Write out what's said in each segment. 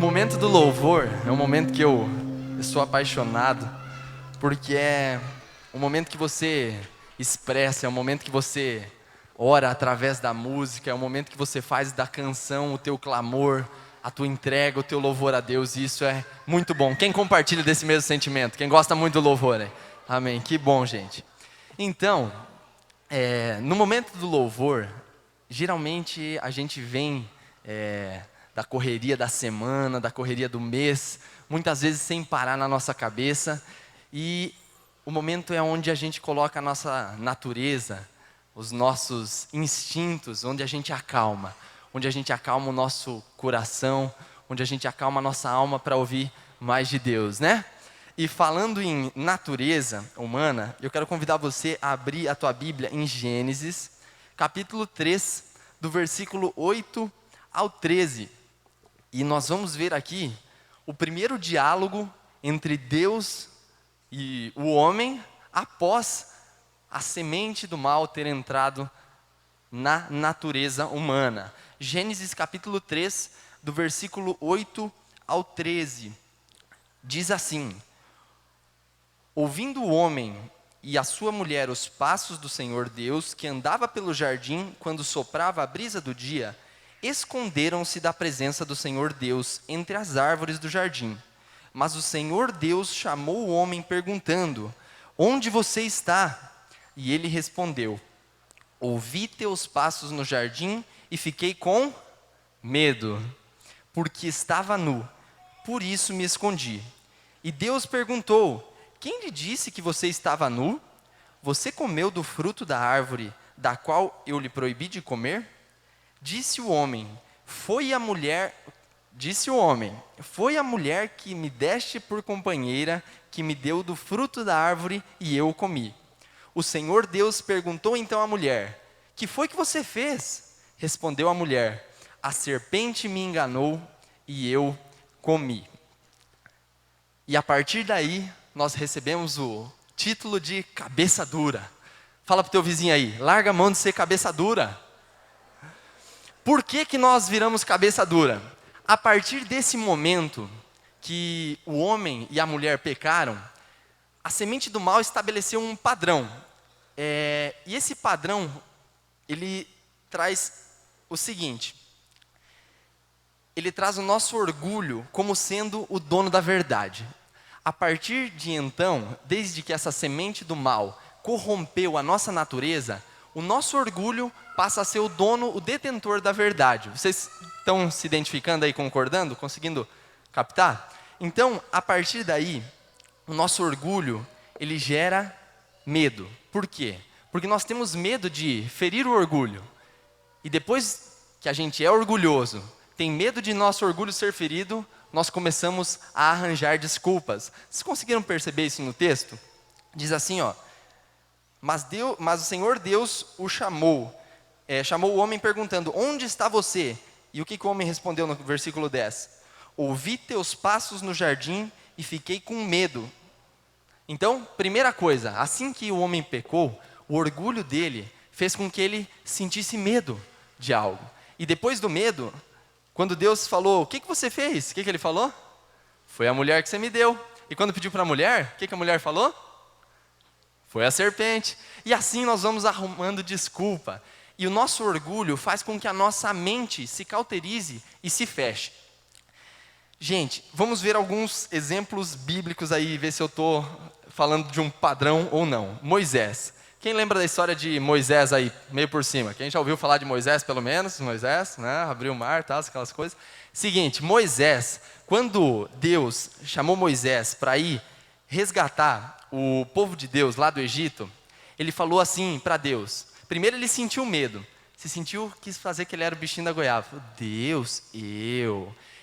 momento do louvor é um momento que eu sou apaixonado, porque é um momento que você expressa, é um momento que você ora através da música, é um momento que você faz da canção o teu clamor, a tua entrega, o teu louvor a Deus, e isso é muito bom. Quem compartilha desse mesmo sentimento? Quem gosta muito do louvor, né? Amém, que bom, gente. Então, no momento do louvor, geralmente a gente vem da correria da semana, da correria do mês, muitas vezes sem parar na nossa cabeça, e o momento é onde a gente coloca a nossa natureza, os nossos instintos, onde a gente acalma o nosso coração, onde a gente acalma a nossa alma para ouvir mais de Deus, né? E falando em natureza humana, eu quero convidar você a abrir a tua Bíblia em Gênesis, capítulo 3, do versículo 8 ao 13. E nós vamos ver aqui o primeiro diálogo entre Deus e o homem após a semente do mal ter entrado na natureza humana. Gênesis capítulo 3, do versículo 8 ao 13. Diz assim: ouvindo o homem e a sua mulher os passos do Senhor Deus, que andava pelo jardim quando soprava a brisa do dia, esconderam-se da presença do Senhor Deus entre as árvores do jardim. Mas o Senhor Deus chamou o homem perguntando: onde você está? E ele respondeu: ouvi teus passos no jardim e fiquei com medo, porque estava nu, por isso me escondi. E Deus perguntou: quem lhe disse que você estava nu? Você comeu do fruto da árvore da qual eu lhe proibi de comer? Disse o homem: foi a mulher que me deste por companheira, que me deu do fruto da árvore e eu o comi. O Senhor Deus perguntou então à mulher: que foi que você fez? Respondeu a mulher: a serpente me enganou e eu comi. E a partir daí, nós recebemos o título de cabeça dura. Fala para o teu vizinho aí, larga a mão de ser cabeça dura. Por que nós viramos cabeça dura? A partir desse momento que o homem e a mulher pecaram, a semente do mal estabeleceu um padrão. E esse padrão, ele traz o seguinte: ele traz o nosso orgulho como sendo o dono da verdade. A partir de então, desde que essa semente do mal corrompeu a nossa natureza, o nosso orgulho passa a ser o dono, o detentor da verdade. Vocês estão se identificando aí, concordando, conseguindo captar? Então, a partir daí, o nosso orgulho, ele gera medo. Por quê? Porque nós temos medo de ferir o orgulho. E depois que a gente é orgulhoso, tem medo de nosso orgulho ser ferido, nós começamos a arranjar desculpas. Vocês conseguiram perceber isso no texto? Diz assim, ó: mas o Senhor Deus o chamou o homem perguntando: onde está você? E o que o homem respondeu no versículo 10? Ouvi teus passos no jardim e fiquei com medo. Então, primeira coisa, assim que o homem pecou, o orgulho dele fez com que ele sentisse medo de algo. E depois do medo, quando Deus falou: o que você fez? O que ele falou? Foi a mulher que você me deu. E quando pediu para a mulher, o que a mulher falou? Foi a serpente. E assim nós vamos arrumando desculpa. E o nosso orgulho faz com que a nossa mente se cauterize e se feche. Gente, vamos ver alguns exemplos bíblicos aí, ver se eu estou falando de um padrão ou não. Moisés. Quem lembra da história de Moisés aí, meio por cima? Quem já ouviu falar de Moisés, pelo menos? Moisés, né? Abriu o mar, tal, aquelas coisas. Seguinte, Moisés, quando Deus chamou Moisés para ir resgatar o povo de Deus lá do Egito, ele falou assim para Deus. Primeiro ele sentiu medo, quis fazer que ele era o bichinho da goiaba. Falou: Deus,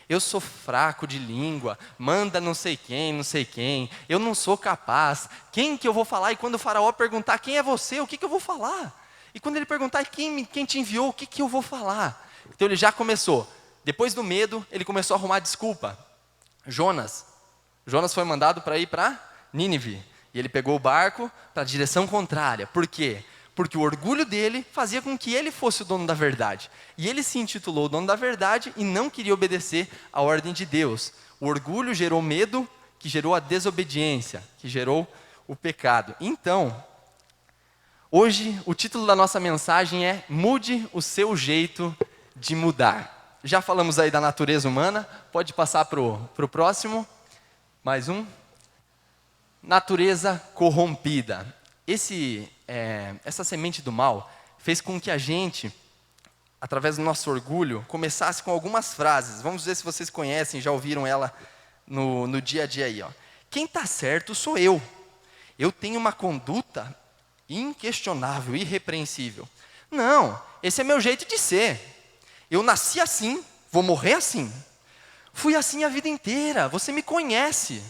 eu sou fraco de língua, manda não sei quem, eu não sou capaz, quem que eu vou falar? E quando o faraó perguntar: quem é você? O que eu vou falar? E quando ele perguntar: quem te enviou? O que eu vou falar? Então ele já começou. Depois do medo, ele começou a arrumar desculpa. Jonas foi mandado para ir para Nínive. E ele pegou o barco para a direção contrária. Por quê? porque o orgulho dele fazia com que ele fosse o dono da verdade. E ele se intitulou o dono da verdade e não queria obedecer à ordem de Deus. O orgulho gerou medo, que gerou a desobediência, que gerou o pecado. Então, hoje o título da nossa mensagem é Mude o seu jeito de mudar. Já falamos aí da natureza humana, pode passar para o próximo. Mais um. Natureza corrompida. Essa semente do mal fez com que a gente, através do nosso orgulho, começasse com algumas frases. Vamos ver se vocês conhecem, já ouviram ela no dia a dia aí. Ó. Quem está certo sou eu. Eu tenho uma conduta inquestionável, irrepreensível. Não, esse é meu jeito de ser. Eu nasci assim, vou morrer assim. Fui assim a vida inteira, você me conhece.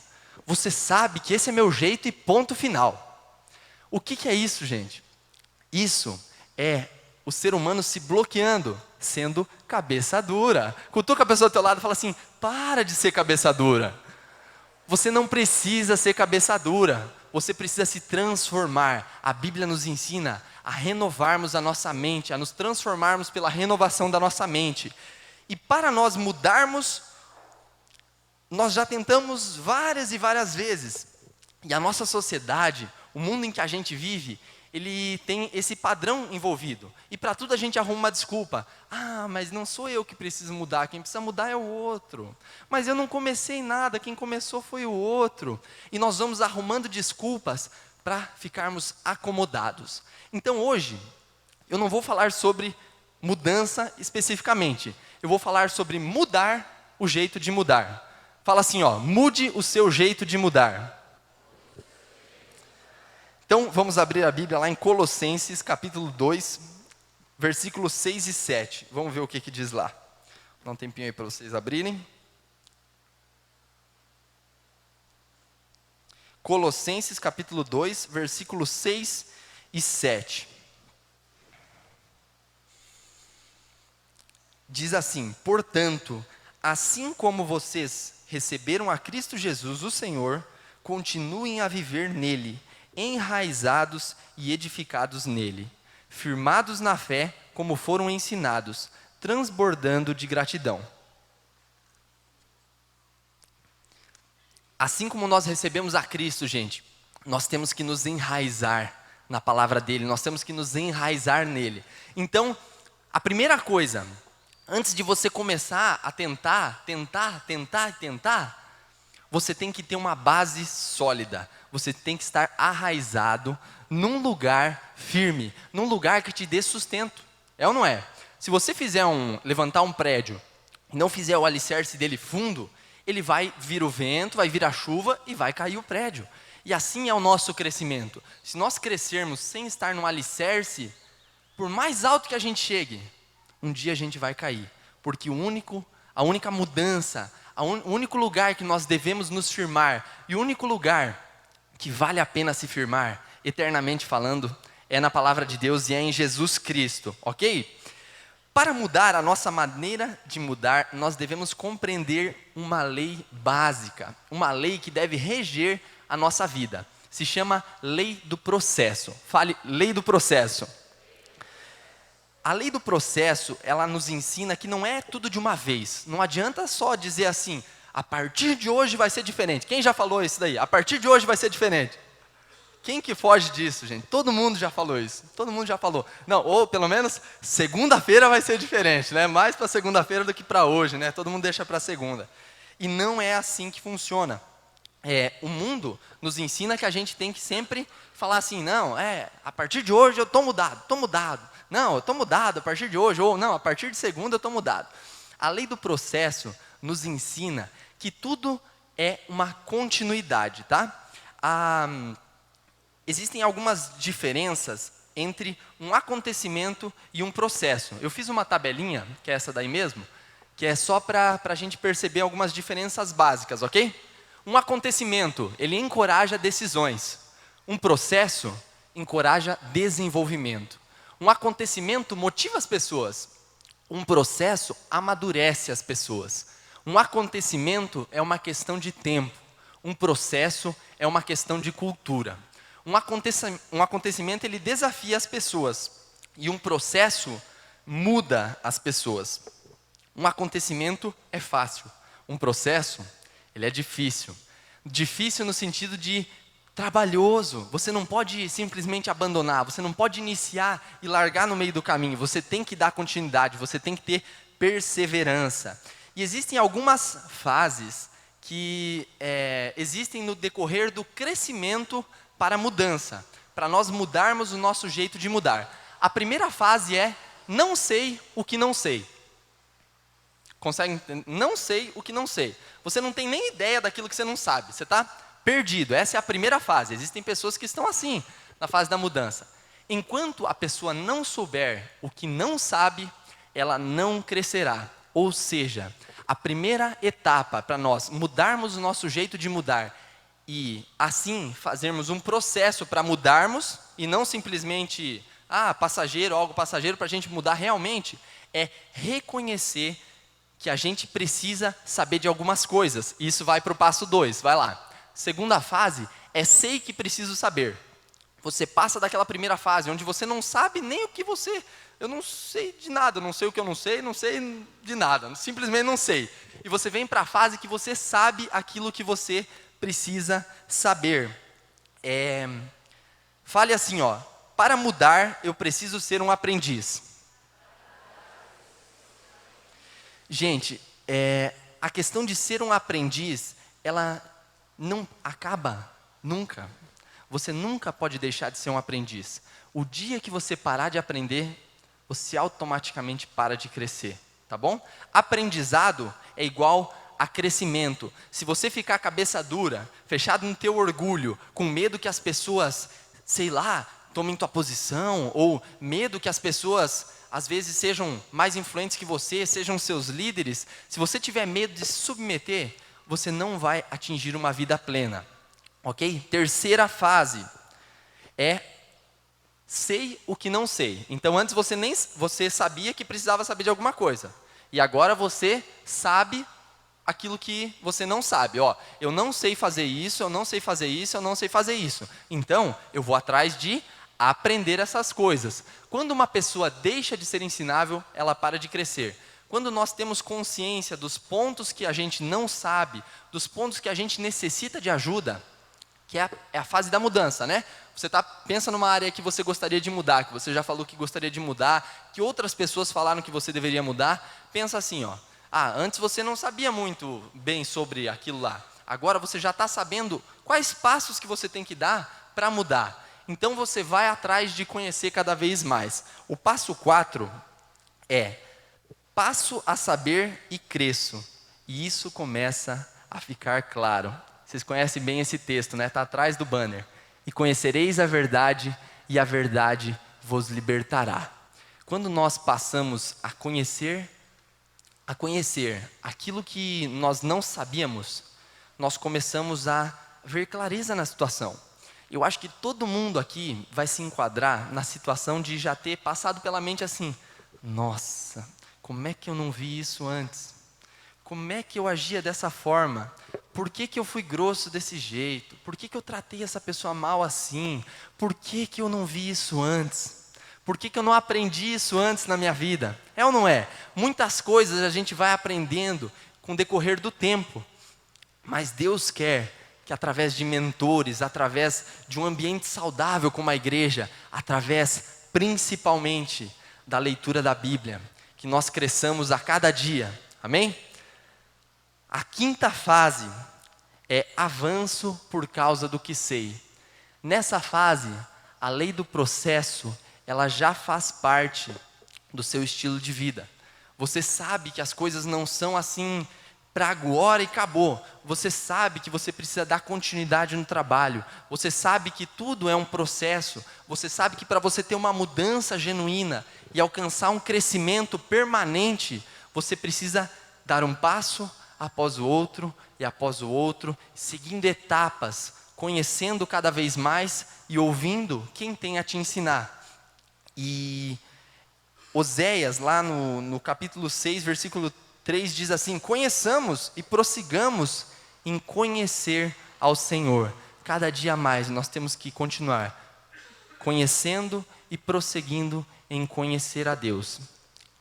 Você sabe que esse é meu jeito e ponto final. O que é isso, gente? Isso é o ser humano se bloqueando, sendo cabeça dura. Cutuca a pessoa do teu lado e fala assim, para de ser cabeça dura. Você não precisa ser cabeça dura, você precisa se transformar. A Bíblia nos ensina a renovarmos a nossa mente, a nos transformarmos pela renovação da nossa mente. E para nós mudarmos, nós já tentamos várias e várias vezes. E a nossa sociedade, o mundo em que a gente vive, ele tem esse padrão envolvido. E para tudo a gente arruma uma desculpa. Ah, mas não sou eu que preciso mudar, quem precisa mudar é o outro. Mas eu não comecei nada, quem começou foi o outro. E nós vamos arrumando desculpas para ficarmos acomodados. Então hoje, eu não vou falar sobre mudança especificamente. Eu vou falar sobre mudar o jeito de mudar. Fala assim, ó, mude o seu jeito de mudar. Então, vamos abrir a Bíblia lá em Colossenses, capítulo 2, versículos 6 e 7. Vamos ver o que diz lá. Dá um tempinho aí para vocês abrirem. Colossenses, capítulo 2, versículos 6 e 7. Diz assim, portanto, assim como vocês receberam a Cristo Jesus, o Senhor, continuem a viver nele, enraizados e edificados nele, firmados na fé, como foram ensinados, transbordando de gratidão. Assim como nós recebemos a Cristo, gente, nós temos que nos enraizar na palavra dele, nós temos que nos enraizar nele. Então, a primeira coisa, antes de você começar a tentar, você tem que ter uma base sólida. Você tem que estar arraizado num lugar firme, num lugar que te dê sustento. É ou não é? Se você levantar um prédio e não fizer o alicerce dele fundo, ele vai vir o vento, vai vir a chuva e vai cair o prédio. E assim é o nosso crescimento. Se nós crescermos sem estar num alicerce, por mais alto que a gente chegue, um dia a gente vai cair. Porque a única mudança, o único lugar que nós devemos nos firmar, e o único lugar que vale a pena se firmar, eternamente falando, é na palavra de Deus e é em Jesus Cristo, ok? Para mudar a nossa maneira de mudar, nós devemos compreender uma lei básica, uma lei que deve reger a nossa vida. Se chama lei do processo. Fale, lei do processo. A lei do processo, ela nos ensina que não é tudo de uma vez. Não adianta só dizer assim, a partir de hoje vai ser diferente. Quem já falou isso daí? A partir de hoje vai ser diferente. Quem que foge disso, gente? Todo mundo já falou isso. Todo mundo já falou. Não, ou pelo menos segunda-feira vai ser diferente, né? Mais para segunda-feira do que para hoje, né? Todo mundo deixa para segunda. E não é assim que funciona. O mundo nos ensina que a gente tem que sempre falar assim, não, a partir de hoje eu estou mudado. Não, eu estou mudado a partir de hoje, ou não, a partir de segunda eu estou mudado. A lei do processo nos ensina que tudo é uma continuidade, tá? Existem algumas diferenças entre um acontecimento e um processo. Eu fiz uma tabelinha, que é essa daí mesmo, que é só para a gente perceber algumas diferenças básicas, ok? Um acontecimento, ele encoraja decisões. Um processo encoraja desenvolvimento. Um acontecimento motiva as pessoas. Um processo amadurece as pessoas. Um acontecimento é uma questão de tempo. Um processo é uma questão de cultura. Um acontecimento, ele desafia as pessoas. E um processo muda as pessoas. Um acontecimento é fácil. Um processo, ele é difícil. Difícil no sentido de trabalhoso. Você não pode simplesmente abandonar. Você não pode iniciar e largar no meio do caminho. Você tem que dar continuidade. Você tem que ter perseverança. E existem algumas fases que existem no decorrer do crescimento para a mudança, para nós mudarmos o nosso jeito de mudar. A primeira fase é, não sei o que não sei. Consegue entender? Não sei o que não sei. Você não tem nem ideia daquilo que você não sabe. Você está perdido. Essa é a primeira fase. Existem pessoas que estão assim, na fase da mudança. Enquanto a pessoa não souber o que não sabe, ela não crescerá. Ou seja, a primeira etapa para nós mudarmos o nosso jeito de mudar e assim fazermos um processo para mudarmos e não simplesmente, passageiro, algo passageiro, para a gente mudar realmente, é reconhecer que a gente precisa saber de algumas coisas. Isso vai para o passo 2, vai lá. Segunda fase é sei que preciso saber. Você passa daquela primeira fase, onde você não sabe nem o que você... Eu não sei de nada, eu não sei o que eu não sei de nada, simplesmente não sei. E você vem para a fase que você sabe aquilo que você precisa saber. Fale assim, para mudar eu preciso ser um aprendiz. Gente, a questão de ser um aprendiz, ela não acaba nunca. Você nunca pode deixar de ser um aprendiz. O dia que você parar de aprender, você automaticamente para de crescer, tá bom? Aprendizado é igual a crescimento. Se você ficar a cabeça dura, fechado no teu orgulho, com medo que as pessoas, tomem tua posição, ou medo que as pessoas, às vezes, sejam mais influentes que você, sejam seus líderes, se você tiver medo de se submeter, você não vai atingir uma vida plena, ok? Terceira fase é sei o que não sei. Então, antes você sabia que precisava saber de alguma coisa, e agora você sabe aquilo que você não sabe. Eu não sei fazer isso, eu não sei fazer isso, eu não sei fazer isso. Então, eu vou atrás de aprender essas coisas. Quando uma pessoa deixa de ser ensinável, ela para de crescer. Quando nós temos consciência dos pontos que a gente não sabe, dos pontos que a gente necessita de ajuda, que é a fase da mudança, né? Você pensa numa área que você gostaria de mudar, que você já falou que gostaria de mudar, que outras pessoas falaram que você deveria mudar. Pensa assim, antes você não sabia muito bem sobre aquilo lá. Agora você já está sabendo quais passos que você tem que dar para mudar. Então você vai atrás de conhecer cada vez mais. O passo 4 é: passo a saber e cresço. E isso começa a ficar claro. Vocês conhecem bem esse texto, né? Está atrás do banner. E conhecereis a verdade, e a verdade vos libertará. Quando nós passamos a conhecer aquilo que nós não sabíamos, nós começamos a ver clareza na situação. Eu acho que todo mundo aqui vai se enquadrar na situação de já ter passado pela mente assim: nossa, como é que eu não vi isso antes? Como é que eu agia dessa forma? Por que eu fui grosso desse jeito? Por que eu tratei essa pessoa mal assim? Por que eu não vi isso antes? Por que eu não aprendi isso antes na minha vida? É ou não é? Muitas coisas a gente vai aprendendo com o decorrer do tempo. Mas Deus quer que através de mentores, através de um ambiente saudável como a igreja, através principalmente da leitura da Bíblia, que nós cresçamos a cada dia. Amém? A quinta fase é avanço por causa do que sei. Nessa fase, a lei do processo, ela já faz parte do seu estilo de vida. Você sabe que as coisas não são assim para agora e acabou. Você sabe que você precisa dar continuidade no trabalho. Você sabe que tudo é um processo. Você sabe que para você ter uma mudança genuína e alcançar um crescimento permanente, você precisa dar um passo após o outro e após o outro, seguindo etapas, conhecendo cada vez mais e ouvindo quem tem a te ensinar. E Oséias, lá no capítulo 6, versículo 3, diz assim: conheçamos e prossigamos em conhecer ao Senhor. cada dia mais nós temos que continuar conhecendo e prosseguindo em conhecer a Deus.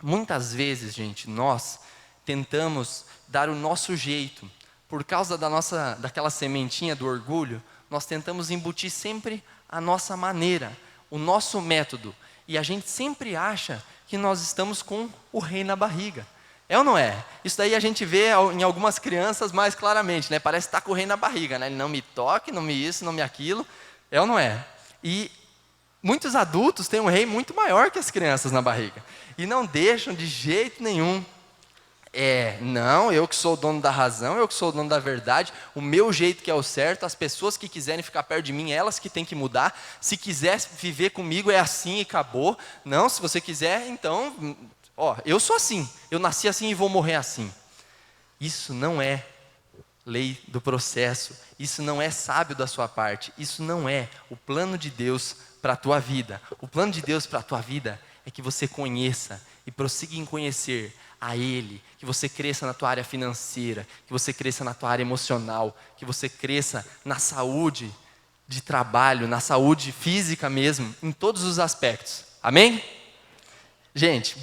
Muitas vezes, gente, nós tentamos dar o nosso jeito. Por causa daquela sementinha do orgulho, nós tentamos embutir sempre a nossa maneira, o nosso método. E a gente sempre acha que nós estamos com o rei na barriga. É ou não é? Isso daí a gente vê em algumas crianças mais claramente, né? Parece que está com o rei na barriga, né? Ele não me toque, não me isso, não me aquilo. É ou não é? E muitos adultos têm um rei muito maior que as crianças na barriga. E não deixam de jeito nenhum. Não, eu que sou o dono da razão, eu que sou o dono da verdade, o meu jeito que é o certo, as pessoas que quiserem ficar perto de mim, elas que têm que mudar, se quiser viver comigo é assim e acabou. Não, se você quiser, então, eu sou assim, eu nasci assim e vou morrer assim. Isso não é lei do processo, isso não é sábio da sua parte, isso não é o plano de Deus para a tua vida. O plano de Deus para a tua vida é que você conheça e prossiga em conhecer a Ele, que você cresça na tua área financeira, que você cresça na tua área emocional, que você cresça na saúde de trabalho, na saúde física mesmo, em todos os aspectos. Amém? Gente,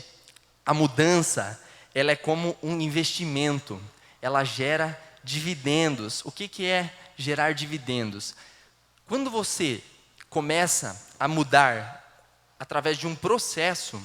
a mudança, ela é como um investimento, ela gera dividendos. O que é gerar dividendos? Quando você começa a mudar através de um processo,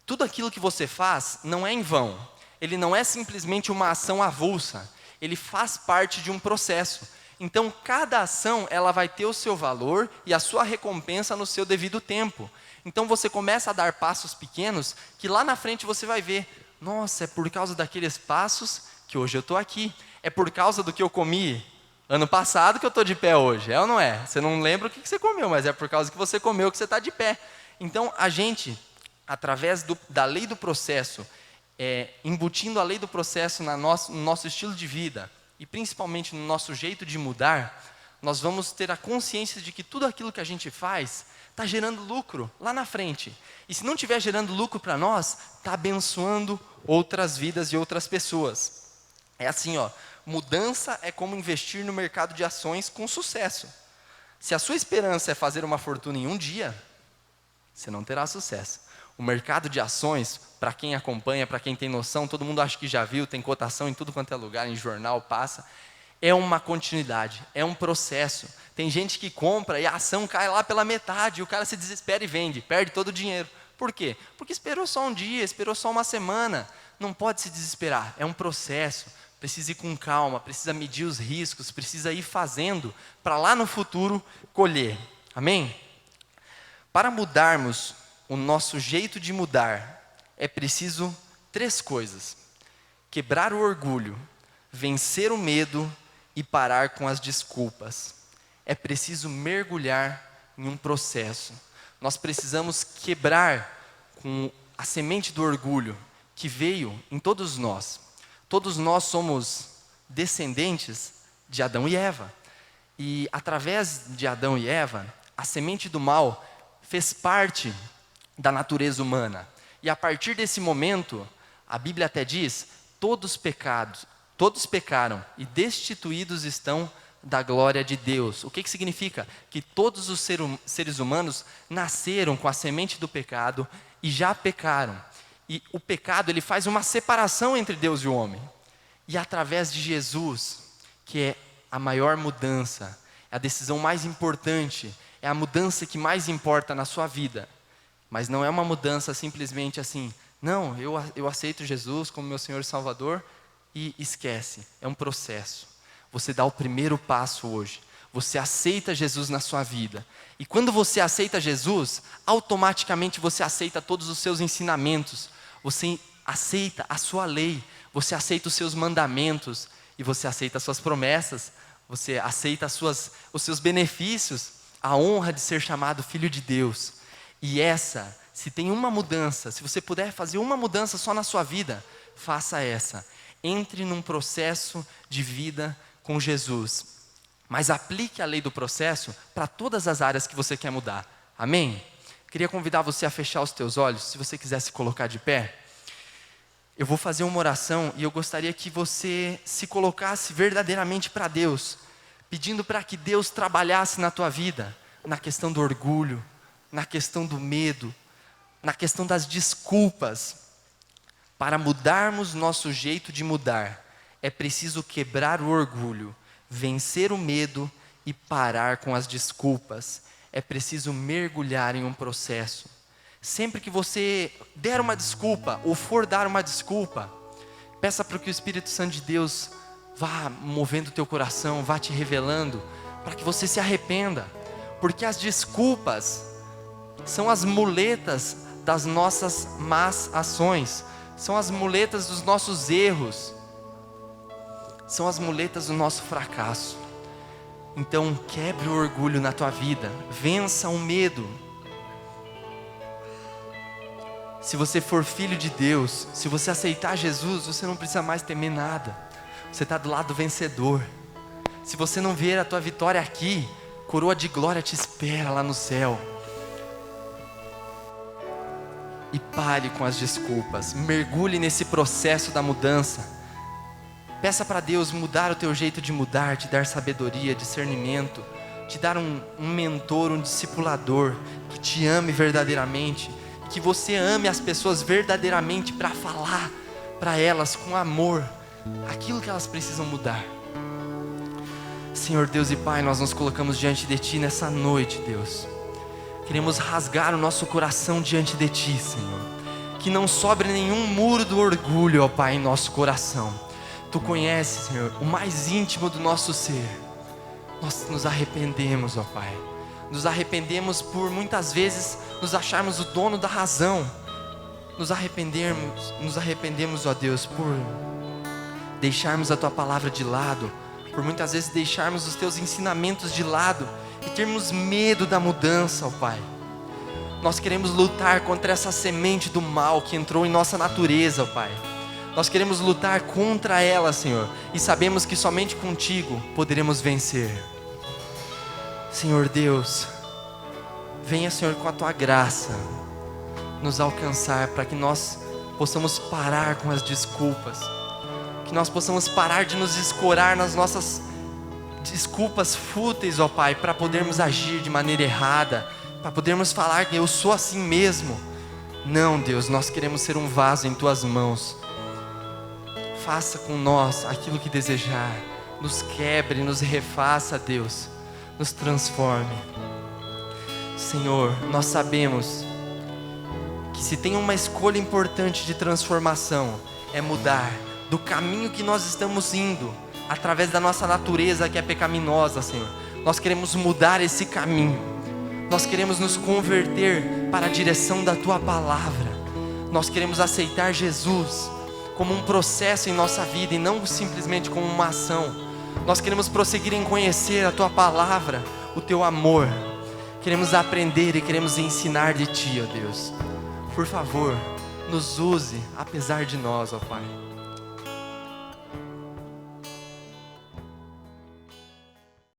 tudo aquilo que você faz não é em vão. Ele não é simplesmente uma ação avulsa. Ele faz parte de um processo. Então, cada ação, ela vai ter o seu valor e a sua recompensa no seu devido tempo. Então, você começa a dar passos pequenos que lá na frente você vai ver. Nossa, é por causa daqueles passos que hoje eu estou aqui. É por causa do que eu comi ano passado que eu estou de pé hoje. É ou não é? Você não lembra o que você comeu, mas é por causa que você comeu que você está de pé. Então, a gente, através da lei do processo, embutindo a lei do processo no nosso estilo de vida, e principalmente no nosso jeito de mudar, nós vamos ter a consciência de que tudo aquilo que a gente faz está gerando lucro lá na frente. E se não estiver gerando lucro para nós, está abençoando outras vidas e outras pessoas. É assim, mudança é como investir no mercado de ações com sucesso. Se a sua esperança é fazer uma fortuna em um dia, você não terá sucesso. O mercado de ações, para quem acompanha, para quem tem noção, todo mundo acha que já viu, tem cotação em tudo quanto é lugar, em jornal, passa. É uma continuidade, é um processo. Tem gente que compra e a ação cai lá pela metade, e o cara se desespera e vende, perde todo o dinheiro. Por quê? Porque esperou só um dia, esperou só uma semana. Não pode se desesperar, é um processo. Precisa ir com calma, precisa medir os riscos, precisa ir fazendo, para lá no futuro colher. Amém? Para mudarmos o nosso jeito de mudar, é preciso 3 coisas: quebrar o orgulho, vencer o medo e parar com as desculpas. É preciso mergulhar em um processo. Nós precisamos quebrar com a semente do orgulho que veio em todos nós. Todos nós somos descendentes de Adão e Eva. E através de Adão e Eva, a semente do mal fez parte da natureza humana. E a partir desse momento, a Bíblia até diz, todos pecaram e destituídos estão da glória de Deus. O que significa? Que todos os seres humanos nasceram com a semente do pecado e já pecaram. E o pecado, ele faz uma separação entre Deus e o homem. E através de Jesus, que é a maior mudança, é a decisão mais importante, é a mudança que mais importa na sua vida. Mas não é uma mudança simplesmente assim, não, eu aceito Jesus como meu Senhor e Salvador e esquece. É um processo. Você dá o primeiro passo hoje. Você aceita Jesus na sua vida. E quando você aceita Jesus, automaticamente você aceita todos os seus ensinamentos. Você aceita a sua lei. Você aceita os seus mandamentos. E você aceita as suas promessas. Você aceita os seus benefícios. A honra de ser chamado filho de Deus. E se tem uma mudança, se você puder fazer uma mudança só na sua vida, faça essa. Entre num processo de vida com Jesus. Mas aplique a lei do processo para todas as áreas que você quer mudar. Amém? Queria convidar você a fechar os teus olhos, se você quiser se colocar de pé. Eu vou fazer uma oração e eu gostaria que você se colocasse verdadeiramente para Deus, pedindo para que Deus trabalhasse na tua vida, na questão do orgulho, na questão do medo, na questão das desculpas. Para mudarmos nosso jeito de mudar, é preciso quebrar o orgulho, vencer o medo e parar com as desculpas. É preciso mergulhar em um processo. Sempre que você der uma desculpa, ou for dar uma desculpa, peça para que o Espírito Santo de Deus vá movendo o teu coração, vá te revelando, para que você se arrependa. Porque as desculpas são as muletas das nossas más ações, são as muletas dos nossos erros, são as muletas do nosso fracasso. Então quebre o orgulho na tua vida, vença o medo. Se você for filho de Deus, se você aceitar Jesus, você não precisa mais temer nada. Você está do lado vencedor. Se você não ver a tua vitória aqui, coroa de glória te espera lá no céu. E pare com as desculpas, mergulhe nesse processo da mudança. Peça para Deus mudar o teu jeito de mudar, te dar sabedoria, discernimento, te dar um mentor, um discipulador, que te ame verdadeiramente, que você ame as pessoas verdadeiramente para falar para elas com amor, aquilo que elas precisam mudar. Senhor Deus e Pai, nós nos colocamos diante de Ti nessa noite, Deus. Queremos rasgar o nosso coração diante de Ti, Senhor. Que não sobre nenhum muro do orgulho, ó Pai, em nosso coração. Tu conheces, Senhor, o mais íntimo do nosso ser. Nós nos arrependemos, ó Pai. Nos arrependemos por muitas vezes nos acharmos o dono da razão. Nos arrependemos, ó Deus, por deixarmos a Tua palavra de lado. Por muitas vezes deixarmos os Teus ensinamentos de lado e termos medo da mudança, ó Pai. Nós queremos lutar contra essa semente do mal que entrou em nossa natureza, ó Pai. Nós queremos lutar contra ela, Senhor, e sabemos que somente contigo poderemos vencer. Senhor Deus, venha, Senhor, com a Tua graça nos alcançar, para que nós possamos parar com as desculpas, que nós possamos parar de nos escorar nas nossas desculpas fúteis, ó Pai, para podermos agir de maneira errada, para podermos falar que eu sou assim mesmo. Não, Deus, nós queremos ser um vaso em Tuas mãos. Faça com nós aquilo que desejar, nos quebre, nos refaça, Deus, nos transforme. Senhor, nós sabemos que se tem uma escolha importante de transformação, é mudar do caminho que nós estamos indo, através da nossa natureza que é pecaminosa, Senhor. Nós queremos mudar esse caminho, nós queremos nos converter para a direção da Tua palavra, nós queremos aceitar Jesus como um processo em nossa vida e não simplesmente como uma ação. Nós queremos prosseguir em conhecer a Tua palavra, o Teu amor. Queremos aprender e queremos ensinar de Ti, ó Deus. Por favor, nos use apesar de nós, ó Pai.